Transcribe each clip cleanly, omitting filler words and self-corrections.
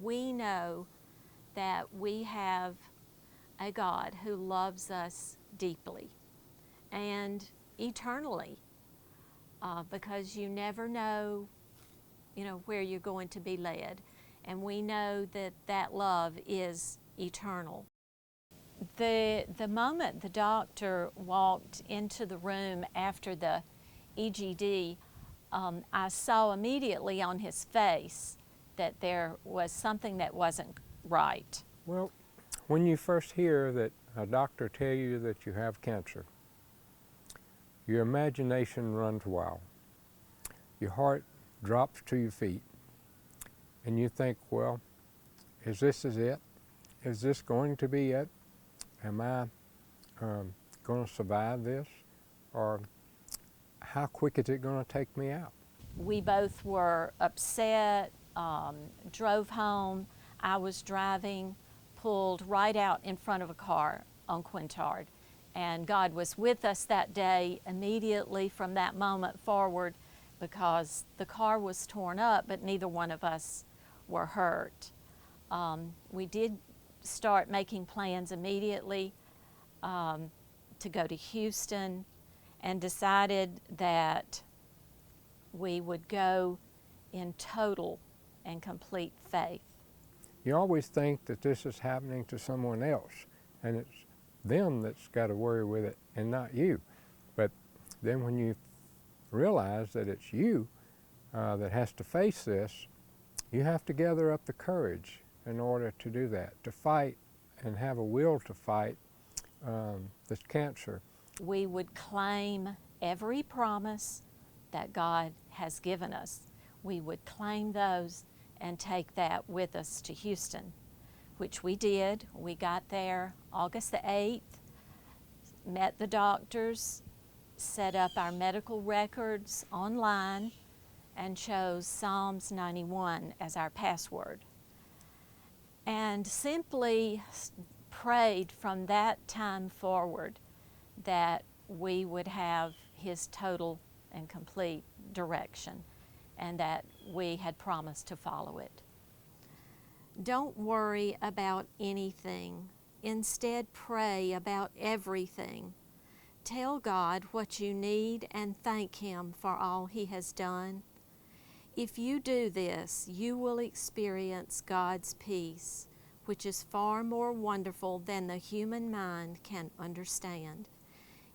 We know that we have a God who loves us deeply and eternally, because you never know, where you're going to be led. And we know that that love is eternal. The moment the doctor walked into the room after the EGD, I saw immediately on his face that there was something that wasn't right. Well, when you first hear that a doctor tell you that you have cancer, your imagination runs wild. Your heart drops to your feet, and you think, well, is it? Is this going to be it? Am I going to survive this? Or how quick is it going to take me out? We both were upset, drove home. I was driving, pulled right out in front of a car on Quintard. And God was with us that day immediately from that moment forward, because the car was torn up, but neither one of us were hurt. We did start making plans immediately to go to Houston, and decided that we would go in total and complete faith. You always think that this is happening to someone else, and it's them that's got to worry with it and not you. But then when you realize that it's you that has to face this, you have to gather up the courage in order to do that, to fight and have a will to fight this cancer. We would claim every promise that God has given us. We would claim those and take that with us to Houston, which we did. We got there August the 8th, met the doctors, set up our medical records online, and chose Psalms 91 as our password. And simply prayed from that time forward that we would have His total and complete direction, and that we had promised to follow it. Don't worry about anything. Instead, pray about everything. Tell God what you need and thank Him for all He has done. If you do this, you will experience God's peace, which is far more wonderful than the human mind can understand.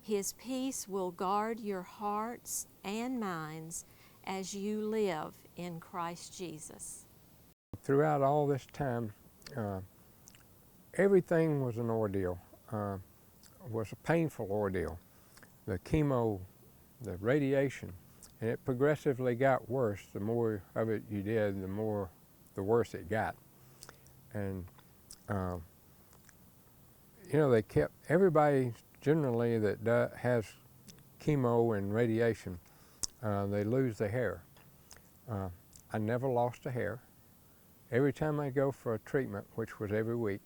His peace will guard your hearts and minds as you live in Christ Jesus. Throughout all this time, everything was an ordeal, was a painful ordeal. The chemo, the radiation, and it progressively got worse. The more of it you did, the worse it got. And they kept, everybody generally that has chemo and radiation, they lose their hair. I never lost a hair. Every time I go for a treatment, which was every week,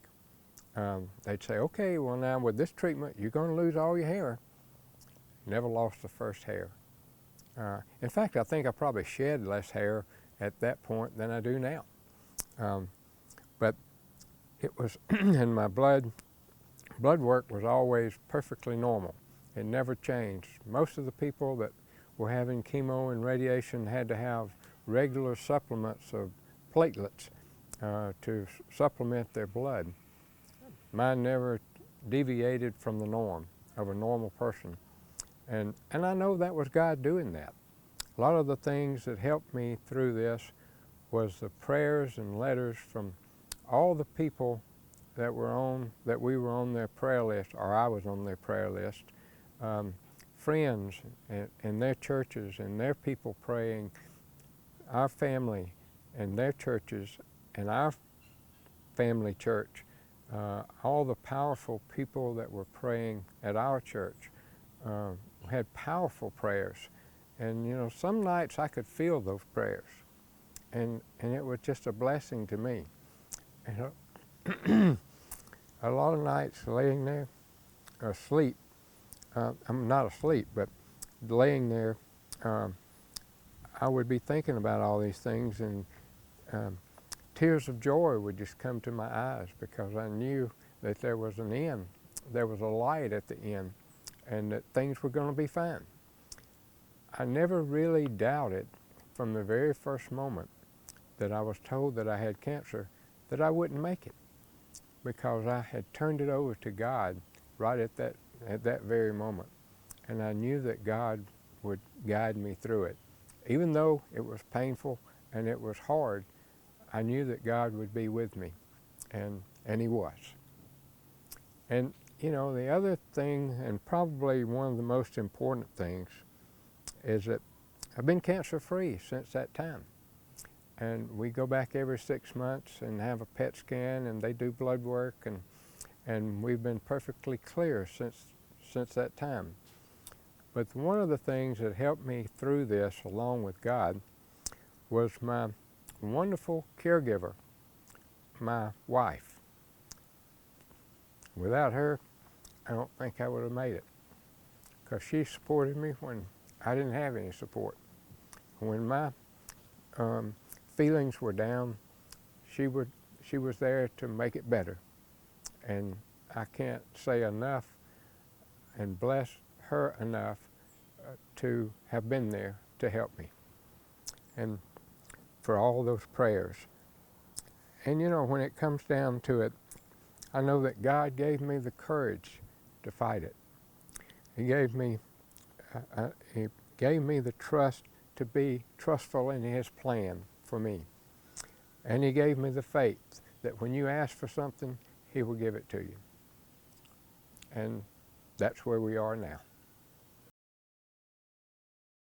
they'd say, okay, well now with this treatment, you're going to lose all your hair. Never lost the first hair. In fact, I think I probably shed less hair at that point than I do now. But it was, and my blood work was always perfectly normal. It never changed. Most of the people that were having chemo and radiation had to have regular supplements of platelets to supplement their blood. Mine never deviated from the norm of a normal person. And I know that was God doing that. A lot of the things that helped me through this was the prayers and letters from all the people that we were on their prayer list, or I was on their prayer list, friends and their churches and their people praying, our family and their churches and our family church, all the powerful people that were praying at our church had powerful prayers. And some nights I could feel those prayers, and it was just a blessing to me. And a lot of nights laying there, asleep, I'm not asleep, but laying there, I would be thinking about all these things and tears of joy would just come to my eyes because I knew that there was an end. There was a light at the end and that things were going to be fine. I never really doubted from the very first moment that I was told that I had cancer that I wouldn't make it, because I had turned it over to God right at that very moment. And I knew that God would guide me through it. Even though it was painful and it was hard, I knew that God would be with me, and He was. And you know, the other thing, and probably one of the most important things, is that I've been cancer-free since that time. And we go back every 6 months and have a PET scan, and they do blood work, and we've been perfectly clear since that time. But one of the things that helped me through this, along with God, was my wonderful caregiver, my wife. Without her, I don't think I would have made it, because she supported me when I didn't have any support. When my feelings were down, she was there to make it better. And I can't say enough and bless her enough to have been there to help me, and for all those prayers. And you know, when it comes down to it, I know that God gave me the courage to fight it. He gave me the trust to be trustful in His plan for me. And He gave me the faith that when you ask for something, He will give it to you. And that's where we are now.